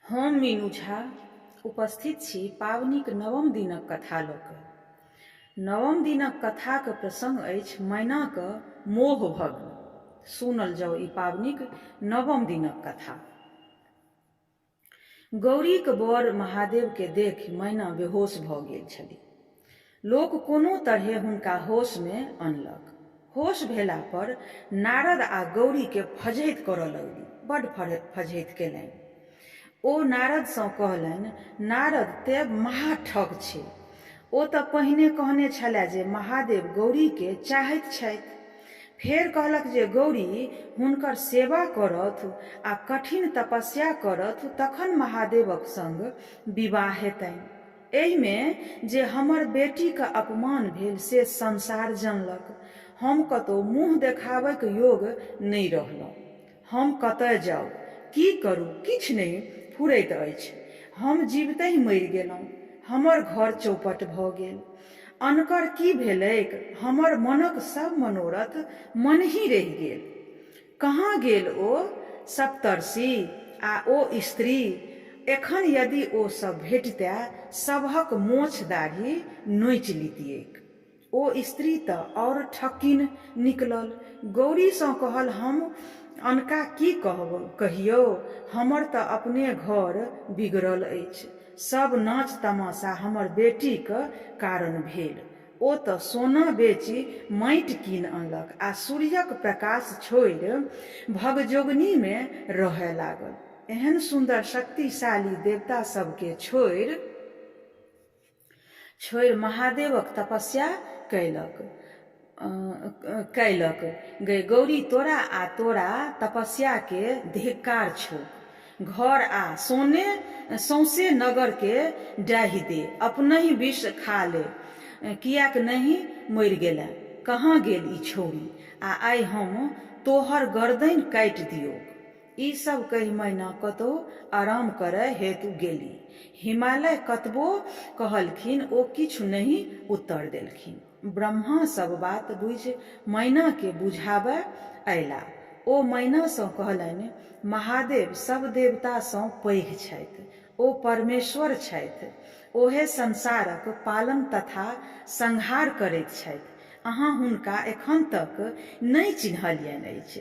हम मीनू झा उपस्थित छी पावनीक नवम दिनक कथा लऽ कऽ। नवम दिनक कथाक प्रसंग अछि मैनाक मोह भग्न। सुनल जाओ ई पावनीक नवम दिनक कथा। गौरीक बर महादेवके देखि मैना बेहोश भऽ गेल छलीह। लोक कोनो तरहे हुनका होशमे अनलक। होश भेला पर नारद आ गौरीके फजहति करऽ लगली, बड्ड फजहति केलनि। ओ नारदसँ कहलनि, नारद ते महा ठग छै। ओ तऽ पहिने कहने छलै जे महादेव गौरीके चाहैत छथि। फेर कहलक जे गौरी हुनकर सेवा करथ आ कठिन तपस्या करथ तखन महादेवक संग विवाह हेतनि। एहिमे जे हमर बेटीके अपमान भेल से संसार जनलक। हम कतहु मुँह देखाबैक योग नहि रहलहुँ। हम कतय जाउ, की करू, किछु नहि फुरैत अछि। हम जीवतहि मरि गेलहुँ। हमर घर चौपट भऽ गेल। अनकर की भेलैक, हमर मनक सब मनोरथ मनहि रहि गेल। कहाँ गेल ओ सप्तर्षि आ ओ स्त्री? एखन यदि ओ सब भेटितै सभक मोछ दाढ़ी नोचि लितियैक। ओ स्त्री तऽ और ठक्किन निकलल। गौरीसँ कहल, हम अनका की कहियौ, हमर तऽ अपने घर बिगड़ल अछि। सब नाच तमाशा हमर बेटीक कारण भेल। ओ तऽ सोना बेची माटि कीन अनलक आ सूर्यक प्रकाश छोड़ि भगजोगनीमे रहय लागल। एहन सुन्दर शक्तिशाली देवता सबके छोड़ि महादेवक तपस्या कैलक। गै गौरी, तोरा आ तोरा तपस्या के धिक्कार छौ। घर आ सौंसे नगर के डाहि दे, अपनहि विष खा ले, कियाक नहीं मरि गेलै। कहाँ गेल ई छौरी? आ आइ हम तोहर गर्दनि काटि दियौ। ई सब कहि मैना कतहु आराम करय हेतु गेली। हिमालय कतबो कहलखिन ओ किछु नहीं उत्तर देलखिन। ब्रह्मा सब बात बुझि मैनाके बुझाबय अयला। ओ मैनासँ कहलनि, महादेव सब देवतासँ पैघ छथि। ओ परमेश्वर छथि। ओहे संसारक पालन तथा संहार करैत छथि। अहाँ हुनका एखन तक नहि चिन्हलियनि अछि,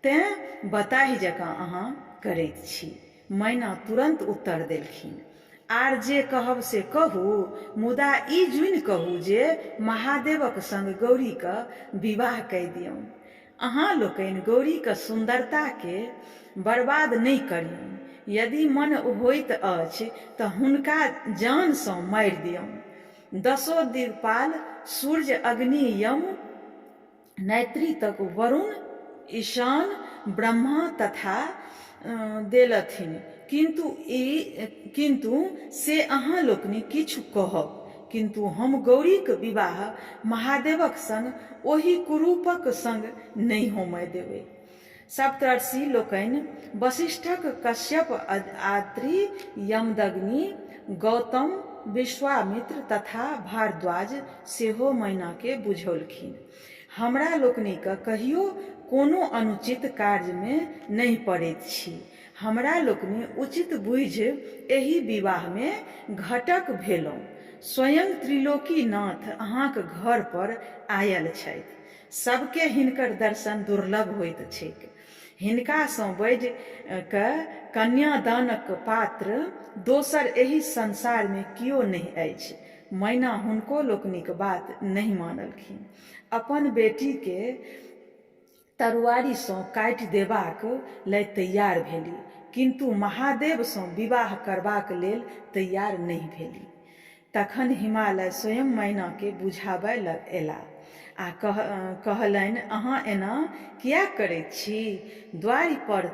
तेँ बताहि जकाँ अहाँ करैत छी। मैना तुरंत उत्तर देलखिन, आर जे कहब से कहू, मुदा ई जुनि कहू जे महादेवक संग गौरीके विवाह कऽ दियौन। अहाँ लोकनि गौरीके सुन्दरताके बर्बाद नहि करियौन। यदि मन होइत अछि तऽ हुनका जानसँ मारि दियौन। 10 दिक्पाल सूर्य, अग्नि, यम, नैत्री तक वरुण, ईशान, ब्रह्मा तथा देलथिन, किंतु से अहाँ लोकनि किछु कहब, किंतु हम गौरीक विवाह महादेवक संग ओहि कुरूपक संग नहि होमय देबै। सप्तर्षि लोकनि वसिष्ठक, कश्यप, आद्रि, यमदग्नि, गौतम, विश्वामित्र तथा भारद्वाज सेहो मैनाके बुझौलखिन। हमरा लोकनिक कहियो कोनो अनुचित कार्यमे नहि पड़ैत छी। हमरा लोकनि उचित बुझि एहि विवाहमे घटक भेलहुँ। स्वयं त्रिलोकीनाथ अहाँक घर पर आयल छथि। सबके हिनकर दर्शन दुर्लभ होइत छैक। हिनकासँ बढ़ि कऽ कन्यादानक पात्र दोसर एहि संसारमे कियो नहि अछि। मैना हुनको लोकनिक बात नहि मानलखिन। अपन बेटीके तरुआरीसँ काटि देबाक लेल तैयार भेली, किंतु महादेवसँ विवाह करबाक लेल तैयार नहि भेली। तखन हिमालय स्वयं मैनाके बुझाबय अयला आ कहलनि, अहाँ एना किया करैत छी? द्वारि पर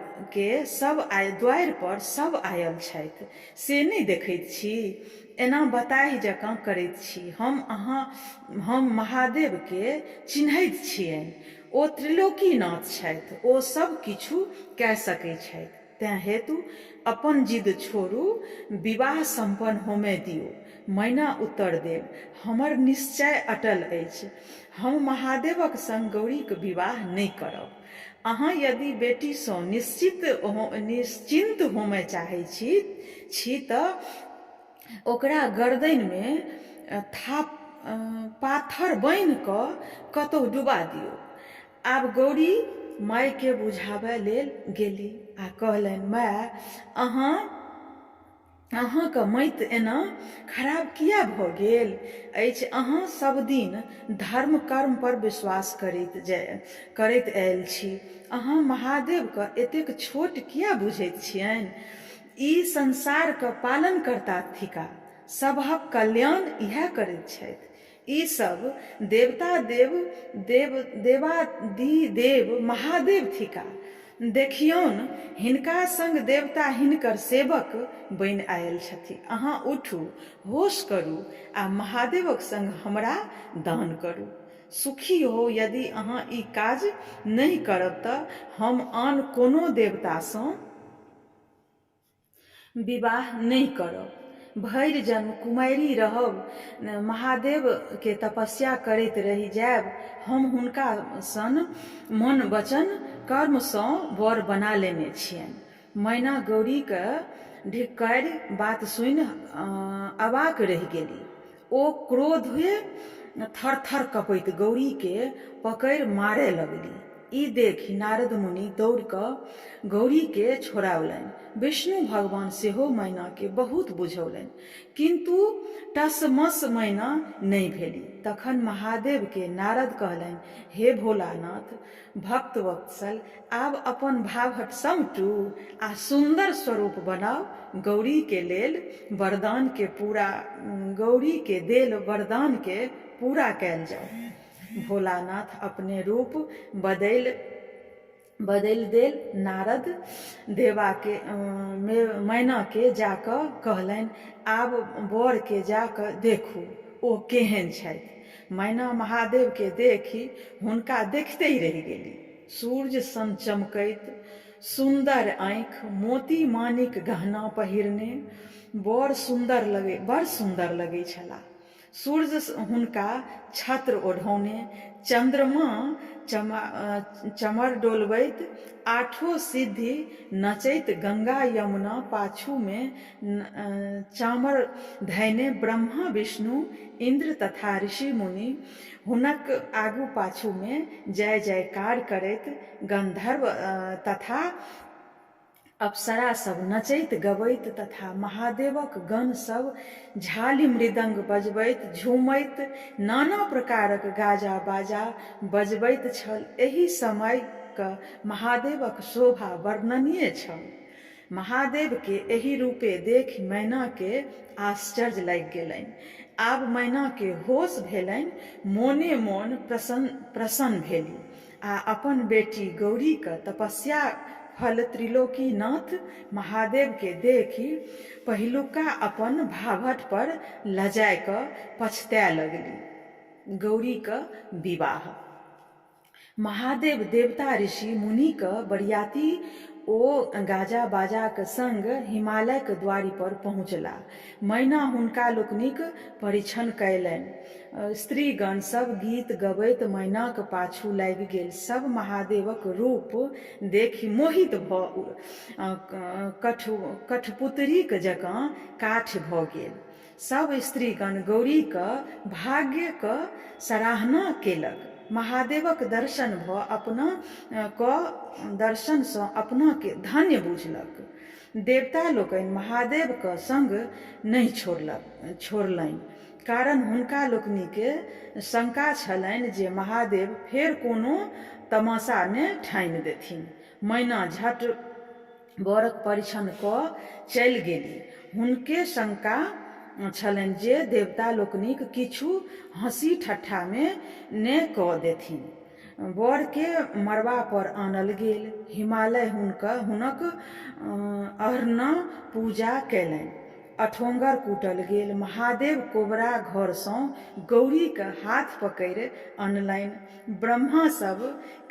सब आयल छथि, से नहि देखैत छी? एना बताहि जकाँ करैत छी। हम महादेवके चिन्हैत छियनि। ओ त्रिलोकीनाथ छथि। ओ सब किछु कऽ सकैत छथि। तें हेतु अपन जिद छोड़ू, विवाह संपन्न होमे दियो। मैना उत्तर देल, हमर निश्चय अटल अछि, हम महादेवक संग गौरीक विवाह नहि करब। अहाँ यदि बेटीसँ निश्चिंत होमय चाहै छी तऽ ओकरा गर्दनिमे पाथर बान्हि कऽ कतहु डुबा दियौ। आब गौरी माय के बुझाबय लेल गेली आ कहलनि, माय, अहाँके मति एना खराब किया भऽ गेल अछि? अहाँ सब दिन धर्म कर्म पर विश्वास करैत आयल छी। अहाँ महादेवके एतेक छोट किया बुझैत छियनि? ई संसारके पालन करता थिका, सभक कल्याण इएह करैत छथि। ई सब देवादिदेव महादेव थिका। देखियौन, हिनका संग देवता हिनकर सेवक बनि आयल छथि। अहाँ उठू, होश करू आ महादेवक संग हमरा दान करू। सुखी हो। यदि अहाँ ई काज नहि करब तऽ हम आन कोनो देवतासँ विवाह नहीं करब, भरि जन्म कुमारी रहब, महादेव के तपस्या करैत रहि जायब। हम हुनका सन मन वचन कर्मसँ वर बना लेने छियनि। मैना गौरी के धिक्कारी बात सुनि अवाक रहि गेली। ओ क्रोधे थरथर कपैत गौरी के पकड़ि मारय लगली। ई देखि नारद मुनि दौड़ कऽ गौरी के छोड़ावलनि। विष्णु भगवान सेहो मैना के बहुत बुझौलनि, किंतु टसमस मैना नहीं भेली। तखन महादेव के नारद कहलनि, हे भोलानाथ, भक्त वत्सल, आब अपन भावहट समटू आ सुंदर स्वरूप बनाओ। गौरी के देल वरदान के पूरा कैल जाओ। भोलानाथ अपने रूप बदल देल। नारद देवा के मैना के जाकऽ कहलनि, आब बर के जाकऽ देखू ओ केहन छथि। मैना महादेव के देखी हुनका देखते ही रहि गेली। सूर्य सन चमकैत सुंदर आँख, मोती मानिक गहना पहिरने बड़ सुंदर लगै छला। सूर्य हुनका छत्र ओढ़ौने, चंद्रमा चमर डोलबैत, आठों सिद्धि नचैत, गंगा यमुना पाछू में चामर धैने, ब्रह्मा विष्णु इंद्र तथा ऋषि मुनि हुनक आगू पाछू में जय जयकार करैत, गंधर्व तथा अप्सरा सब नचैत गबैत तथा महादेवक गण सब झाली मृदंग बजबैत झूमैत नाना प्रकारक गाजा बाजा बजबैत छल। एहि समयक महादेवक शोभा वर्णनीय छल। महादेव के एहि रूपे देखि मैना के आश्चर्य लागि गेलनि। आब मैना के होश भेलनि, मोने मोन प्रसन्न भेली आ अपन बेटी गौरी के तपस्या फल त्रिलोकीनाथ महादेव के देखी पहिलुका अपन भावट पर लजाय कऽ पछताए लगली। गौरी के विवाह। महादेव देवता ऋषि मुनि के बरियाती ओ गाजा बाजा के संग हिमालय के द्वारी पर पहुँचला। मैना हुनका लोकनिक परिछन कयलनि। स्त्रीगण सब गीत गबैत मैनाक पाछू लागि गेल। सब महादेवक रूप देखि मोहित कठपुतरीक जकाँ काठ भऽ गेल। सब स्त्रीगण गौरीक भाग्यक सराहना केलक। महादेवक दर्शन दर्शनसँ अपना के धन्य बुझलक। देवता लोकनि महादेवक संग नहि छोड़लनि, कारण हुनका लोकनि के शंका छलनि जे महादेव फेर कोनो तमाशा ने ठानि देथिन। मैना झट बरक परिछन कऽ चलि गेली। हुनके शंका छलनि जे देवता लोकनिक किछु हंसी ठट्ठा में ने कऽ देथिन। बर के मड़बा पर आनल गेल। हिमालय हुनक अहर्ना पूजा कयलनि। अठोंगर कूटल गेल। महादेव कोबरा घरसँ गौरीके हाथ पकड़ि अनलनि। ब्रह्मा सब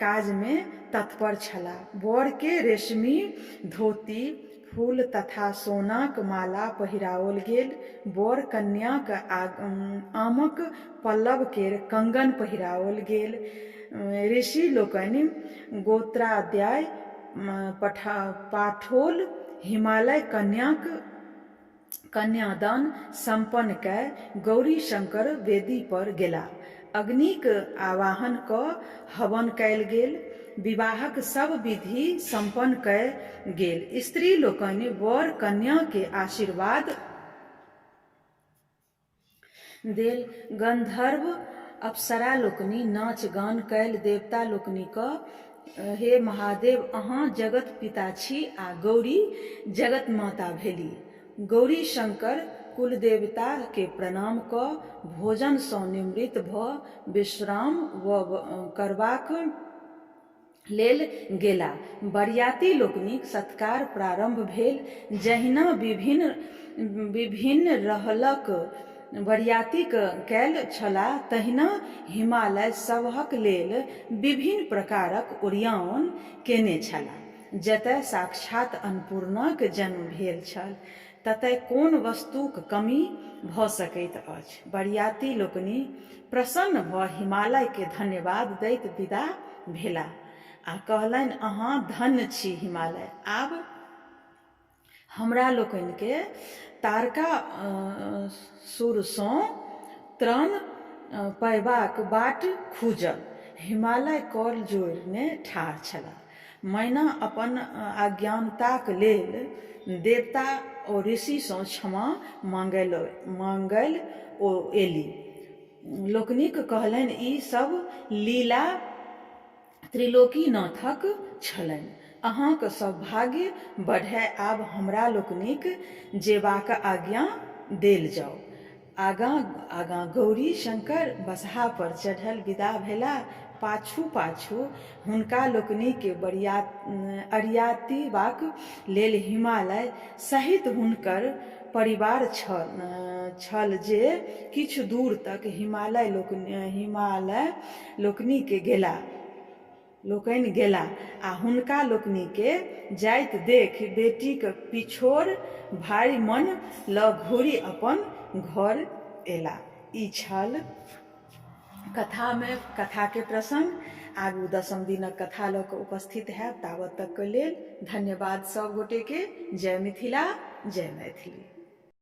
काजमे तत्पर छलाह। बरके रेशमी धोती, फूल तथा सोनाक माला पहिराओल गेल। बर कन्याक आमक पल्लव केर कंगन पहिराओल गेल। ऋषि लोकनि गोत्राध्याय पाठोल हिमालय कन्यादान संपन्न कए गौरी शंकर वेदी पर गेला। अग्निक आवाहन कऽ हवन कयल गेल। विवाहक सब विधि संपन्न कए गेल। स्त्री लोकनि वर कन्या के आशीर्वाद देल। गंधर्व अप्सरा लोकनि नाच गान कयल। देवता लोकनि हे महादेव, अहाँ जगत पिता छी आ गौरी जगत माता भेली। गौरी शंकर कुलदेवता के प्रणाम कऽ भोजनसँ निवृत्त भऽ विश्राम करबाक लेल गेला। बरियाती लोकनिक सत्कार प्रारंभ भेल। जहिना विभिन्न रहलक बरियाती कैल छलाह, तहिना हिमालय सभक लेल विभिन्न प्रकारक ओरियान केने छलाह। जतय साक्षात अन्नपूर्णाक जन्म भेल छल, ततय कोन वस्तुक कमी भऽ सकैत अछि। बरियाती लोकनि प्रसन्न भऽ हिमालय के धन्यवाद दैत विदा भेलाह आ कहलनि, अहाँ धन्य छी हिमालय। आब हमरा लोकनि के तारकासुरसँ त्राण पयबाक बाट खूजल। हिमालय कर जोड़ने ठाढ़ छलाह। मैना अपन अज्ञानताक लेल देवता ओ ऋषिसँ क्षमा मांगल ओ एली। लोकनिक कहलनि, ई सब लीला त्रिलोकीनाथक छलनि। अहाँक सौभाग्य बढ़य। आब हमरा लोकनिक जेबाक आज्ञा देल जाओ। आगाँ गौरी शंकर बसहा पर चढ़ल विदा भेला। पाछू पाछू हुनका लोकनि के अरियातीबाक लेल हिमालय सहित हुनकर परिवार छल जे किछु दूर तक हिमालय लोकनि गेला आ हुनका लोकनि के जाइत देख बेटीक पिछोर भारी मन लऽ घुरि अपन घर एला। ई छल कथा के प्रसंग। आगू 10म दिनक कथा लऽ कऽ उपस्थित हैब। ताबत तक के लेल धन्यवाद सब गोटे के। जय मिथिला, जय मैथिली।